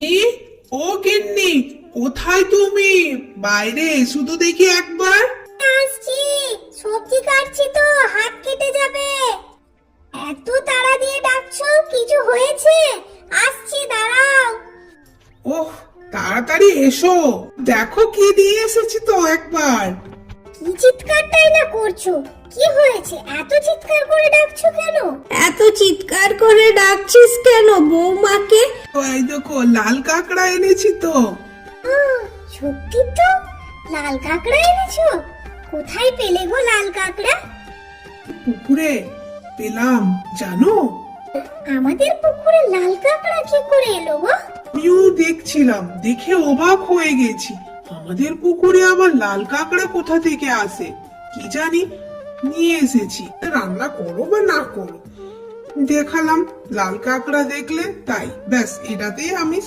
কি? ও গিন্নি, কোথায় তুমি? বাইরে এসো তো দেখি একবার। আসছি, সবজি কাটছি তো, হাত কেটে যাবে। এত তাড়া দিয়ে ডাকছো, কিছু হয়েছে? আসছি, দাঁড়াও। ওহ, তাড়াতাড়ি এসো, দেখো কি দিয়ে এসেছি তো একবার। কি চিৎকারটাই না করছো? কি হয়েছে, এত চিৎকার করে ডাকছো কেন? এত চিৎকার করে ডাকছিস কেন বৌমাকে? তো এই দেখো লাল কাঁকড়া এনেছি তো। সত্যি তো, লাল কাঁকড়া এনেছো? কোথায় পেলে গো লাল কাঁকড়া? পুকুরে পেলাম, জানো? আমাদের পুকুরে লাল কাঁকড়া কি করে এলো গো? আমিও দেখছিলাম, দেখে অবাক হয়ে গেছি। আমাদের পুকুরে আবার লাল কাঁকড়া কোথা থেকে আসে কি জানি, নিয়ে এসেছি। রান্না করো বা না করো, দেখালাম লাল কাঁকড়া দেখলে, তাই ব্যাস, এটাতেই আমি